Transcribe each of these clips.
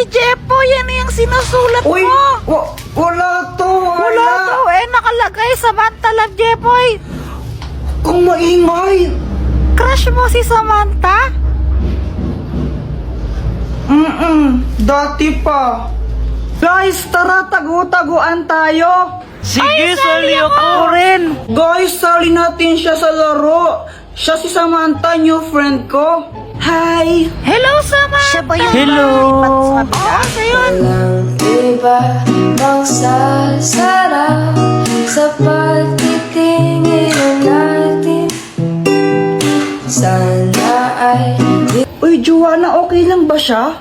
Jepoy, yan yung sinusulat Uy, mo. wala to, Wala to nakalagay Samantha Love Jepoy. Kung maingay. Crush mo si Samantha? Dati pa. Guys, tara, tagu-taguan tayo. Sige, sali ako rin. Guys, sali natin siya sa laro. Siya si Samantha, new friend ko. Hi! Hello, Samantha. Siya ba yun? Hello. Oo, siya yun. Walang iba magsasarap sa pagtitingin natin. Sana ay Uy, Joanna, okay lang ba siya?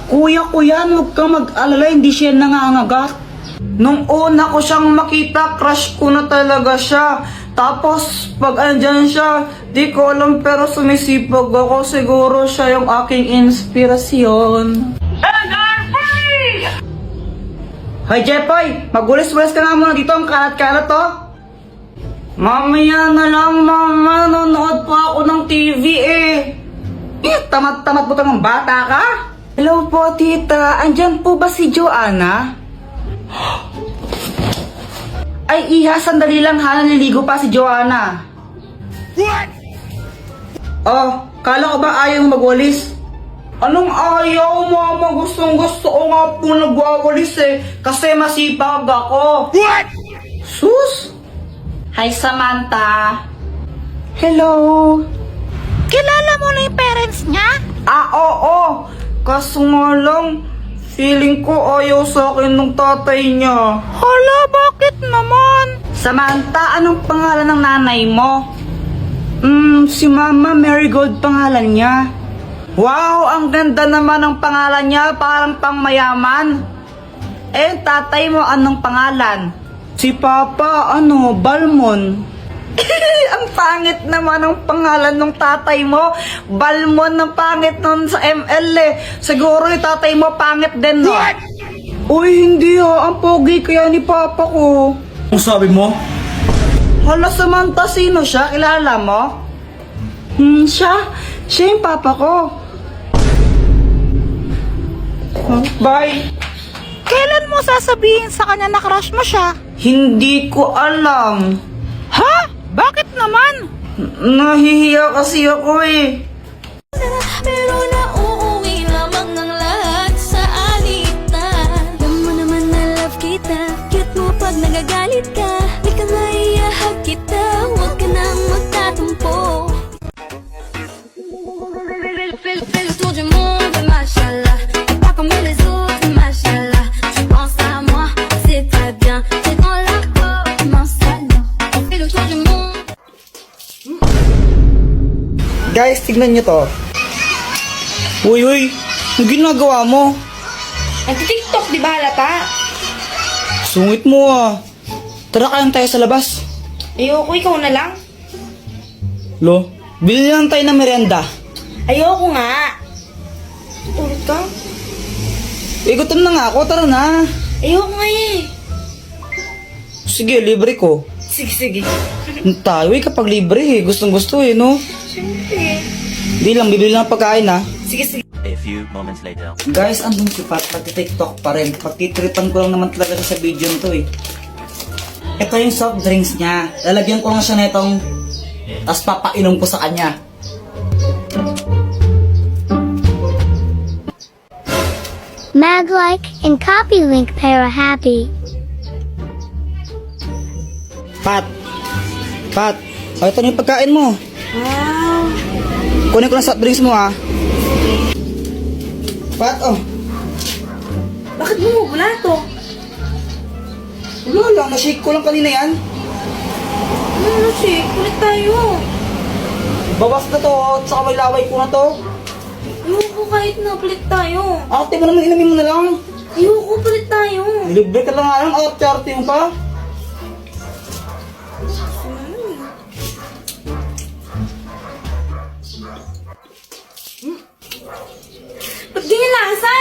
Kuya, huwag kang mag-alala, hindi siya nangangagat. Nung una ko siyang makita, crush ko na talaga siya. Tapos, pag andyan siya, di ko alam pero sumisipag ako. Siguro siya yung aking inspirasyon. Hoy, Jepoy! Magulis-gulis ka nga muna dito. Ang kalat-kalat, to. Mamaya na lang, mama. Nanonood pa ako ng TV, eh. Tamad-tamad mo ng bata ka? Hello po, tita. Andyan po ba si Joanna? Ay, iha, sandali lang ha. Naliligo pa si Joanna. What? Oh, kala ko ba ayaw magwalis? Anong ayaw, mama? Gustong-gusto ko nga po nagwawalis eh. Kasi masipag ako. What? Sus? Hi, Samantha. Hello. Kilala mo na yung parents niya? Oo. Kaso nga lang, feeling ko ayaw sa akin ng tatay niya. Hala, bakit naman? Samantha, anong pangalan ng nanay mo? Si Mama Marigold pangalan niya. Wow, ang ganda naman ng pangalan niya, parang pangmayaman. Eh, tatay mo anong pangalan? Si Papa, Balmon. Ang pangit naman ang pangalan ng tatay mo. Balmon, ang pangit nun sa ML eh. Siguro yung tatay mo pangit din, no? What? Uy, hindi ha. Ang pogi kaya ni Papa ko. Ang sabi mo? Hala, Samantha, sino siya? Kilala mo? Siya yung Papa ko. Bye. Kailan mo sasabihin sa kanya na crush mo siya? Hindi ko alam. Ha? Bakit naman? Nahihiya kasi ako eh. pero nauuwi lamang ng lahat sa alitan. Alam mo naman na love kita, cute mo pag nagagalit ka. Di ka maiyahag kita, huwag ka nang magtatampo. Fais le tour du monde, machallah. Et pas comme les autres, machallah. Tu penses à moi, c'est très bien. T'es dans la peau, mon salon. On fait le tour du monde. Guys, tignan nyo to. Uy, ang ginagawa mo? Nag-tiktok, di ba halata? Sungit mo ah. Tara kayang tayo sa labas. Ayoko, ikaw na lang. Lo, bili lang tayo ng merienda. Ayoko nga. Ulit ka? Gutom na nga ako, tara na. Ayoko nga eh. Sige, libre ko. Sige. Tayo eh, kapag libre eh. Gustong gusto eh, no? Siyempre. Di lang, bibili lang ng pagkain ha. Sige. A few moments later. Guys, andun si Pat, pag-tiktok pa rin. Pagtitripan ko lang naman talaga siya sa video nito eh. Ito yung soft drinks niya. Lalagyan ko lang siya na itong, tapos papainom ko sa kanya. Mag-like and copy link para happy. Pat! O, ito na yung pagkain mo. Wow. Kunin ko lang soft drinks mo ha. Pat, oh. Bakit bumubula to? Wala lang, na-shake ko lang kanina yan. Ano si? Kulit tayo. Bawas na to, at saka may laway ko na to. Ayoko kahit na palit tayo. Ate mo naman, inamin mo na lang. Ayoko palit tayo. Libre ka lang nga lang, arte mo pa. Ba't ganyan lasa?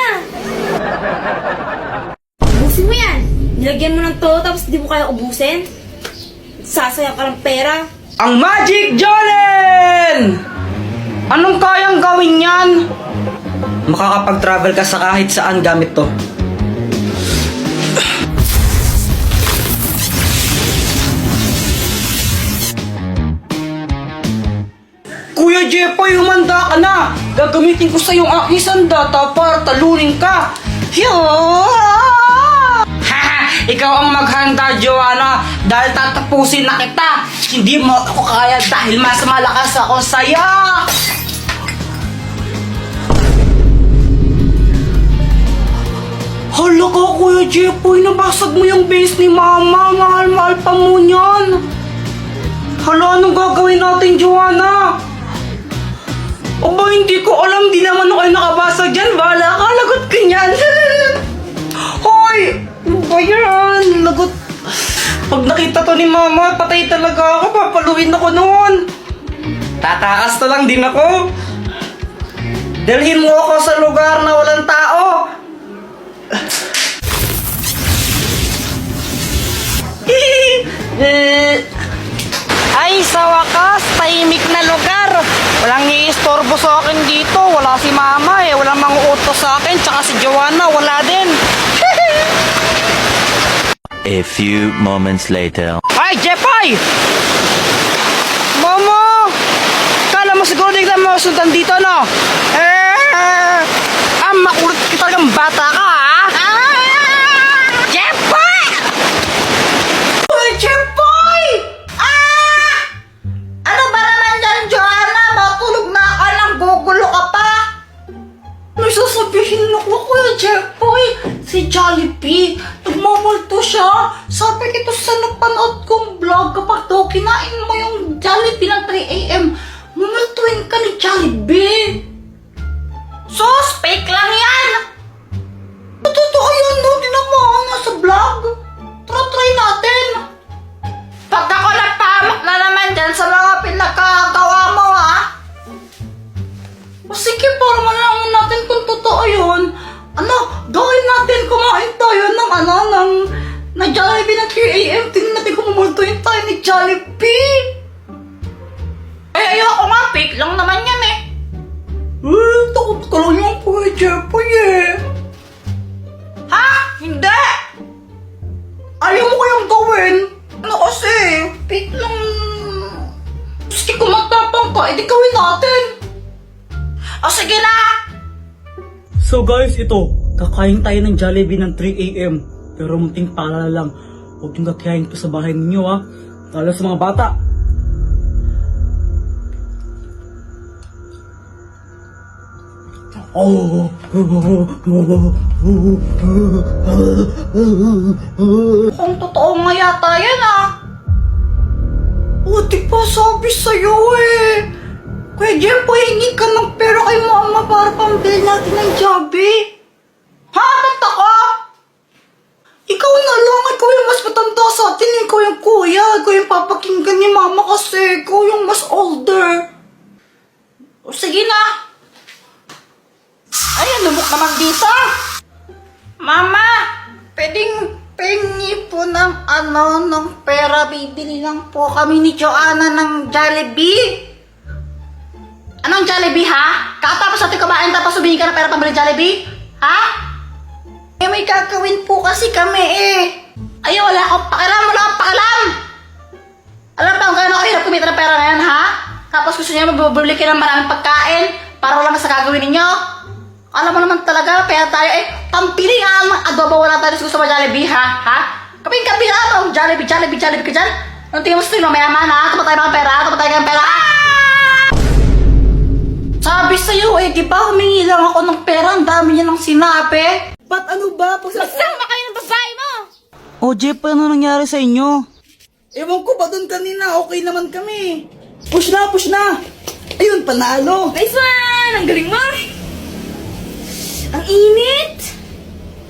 Ubusin mo yan. Nilagyan mo ng to, tapos di mo kaya ubusin. Sasayang ka ng pera. Ang Magic Jollen! Anong kayang gawin yan? Makakapag-travel ka sa kahit saan gamit to. Kuya Jepoy, humanda ka na! Gagamitin ko sa iyong aking sandata para talunin ka! Haha! Ikaw ang maghanda, Joanna, dahil tatapusin na kita! Hindi mo ako kaya dahil mas malakas ako sa'yo! Hala ka, Kuya Jepoy, nabasag mo yung base ni Mama. Mahal-mahal pa mo niyan. Hala, anong gagawin natin, Joanna? Aba, hindi ko alam. Di naman ako nakabasag dyan. Bahala ka, lagot ka niyan. Hoy! Ano ba yan? Lagot. Pag nakita to ni Mama, patay talaga ako. Papaluin ako noon. Tatakas na lang din ako. Dalhin mo ako sa lugar na walang tao. Ay, sa wakas, tahimik na lugar. Walang iistorbo sa akin dito. Wala si Mama eh. Walang manguutos sa akin. Tsaka si Joanna, wala din. A few moments later. Ay, Jepoy! Mama! Kala mo siguro di ka mo sundan dito, no? Makulit ka talagang bata ka, ha? Jepoy! Uy, Jepoy! Ano ba naman yan, Joanna? Matulog na ka lang, gugulo ka pa. May sasabihin ako, Kuya Jepoy. Si Jollibee, nagmamulto siya. Sabi ito sa napanood kong vlog, kapag daw kinain mo yung Jollibee ng 3 a.m., mumultuin ka ni Jollibee. Sus, fake lang yan. Totoo yun, no? Tinamaan nga sa vlog. Try natin. Pag ako nagpahamak na naman dyan sa mga pinagkagawa mo, ha? O sige, para malaman natin kung totoo yun. Ano, gawin natin, kumain tayo ng Jollibee ng 3 a.m. Tingnan natin kung mumultuin tayo ni Jollibee. Ay, ayoko nga, fake lang naman yan eh. Takot ka lang yung Kuya Jepoy eh. Ha? Hindi! Ayaw mo kayang gawin? Ano kasi? Fake lang. Sige, kung magtapang ka, edi gawin natin. O sige na! So guys, ito. Kakain tayo ng Jollibee ng 3 a.m. Pero munting paalala lang. Huwag yung kakain ko sa bahay ninyo, ha. Lalo sa mga bata. Kung totoo nga yata yan, ah. O, di ba sabi sa'yo eh. Kuya Jepoy, hingi ka ng pera kay Mama para pambili natin ng Jollibee. Ha? Tanta ka? Ikaw na lang, ikaw yung mas matanda sa atin, ikaw yung kuya, ikaw yung papakinggan ni Mama kasi, ikaw yung mas older. O sige na. Ay, lumok naman dito. Mama, pwedeng pengi po ng pera. Bibili lang po kami ni Joanna ng Jollibee. Anong Jollibee, ha? Katapos natin kumain tapos humingi ka ng pera pambili Jollibee? Ha? Eh, may gagawin po kasi kami eh. Ay, wala akong pakialam, wala akong pakialam. Alam ba kung gaano kahirap kumita ng pera na yan, ha? Tapos gusto niyo mabubuli kayo ng maraming pagkain para wala sa gagawin ninyo? Alam mo naman talaga, pera tayo eh. Pampili nga ang adobo, wala tayo gusto sa Jollibee, ha? Ha? Kaping-kaping na, Jollibee ka dyan? Anong tingin mo sa tingin mo, mayaman, ha? Tumatay mga pera, tumatay ka ng pera. Sabi sa'yo eh, di ba humingi lang ako ng pera, ang dami niya ng sinabi. Ba't ano ba? Magsama kayo ng babae mo! O Jeff, ano nangyari sa inyo? Ewan ko ba doon kanina, okay naman kami. Push na! Ayun, panalo. Nice one! Ang galing mo! Ang init!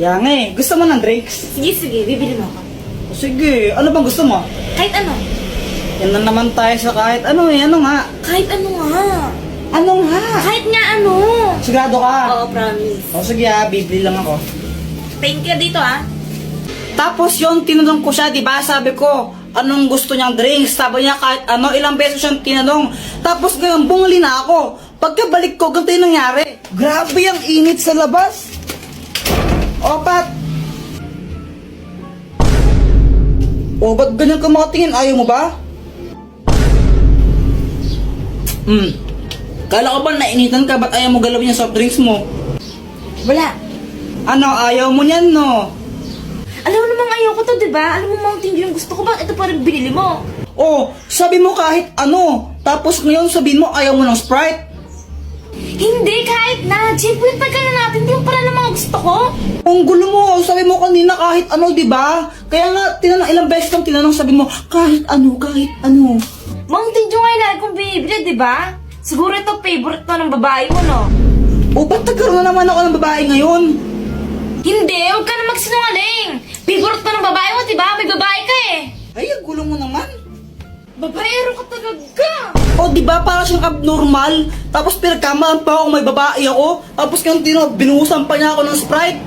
Yang eh, gusto mo ng drinks? Sige, bibili mo ako. O sige, ano bang gusto mo? Kahit ano. Yan na naman tayo sa kahit ano eh, ano nga? Kahit ano nga. Ano nga? Kahit nga ano. Sigurado ka? Oo, promise. O sige bibili lang ako. Thank you dito, ah. Tapos yon tinanong ko siya, di ba? Sabi ko, anong gusto niyang drinks. Sabi niya kahit ano, ilang beses siyang tinanong. Tapos ngayon, bumuli na ako. Pagkabalik ko, ganito yung nangyari. Grabe ang init sa labas. O, Pat. O, ba't ganyan ka makatingin? Ayaw mo ba? Kala ko ba nainitan ka? Ba't ayaw mo galawin yung soft drinks mo? Wala. Ano, ayaw mo niyan, no? Alam mo namang ayaw ko to, diba? Alam mo Mountain Dew yung gusto ko, bakit ito pa rin binili mo? Oh, sabi mo kahit ano. Tapos ngayon sabihin mo ayaw mo ng Sprite. Hindi, kahit na. Siyempre, tagal na natin. Di mo pala ng mga gusto ko. Ang gulo mo, sabi mo kanina kahit ano, di ba? Kaya nga, tinanong ilang beses kang tinanong, sabi mo, kahit ano, kahit ano. Mountain Dew nga yung lagi kong binibili, diba? Siguro ito favorite to ng babae mo, no? O, ba't nagkaroon na naman ako ng babae ngayon? Hindi, huwag ka na magsinungaling. Favorite to ng babae mo, diba? May babae ka eh. Ay, ang gulo mo naman. Babaero ka talaga. O, di ba para siyang abnormal? Tapos pinagkamalan pa ako, may babae ako. Tapos ngayon, binuhusan pa niya ako ng Sprite.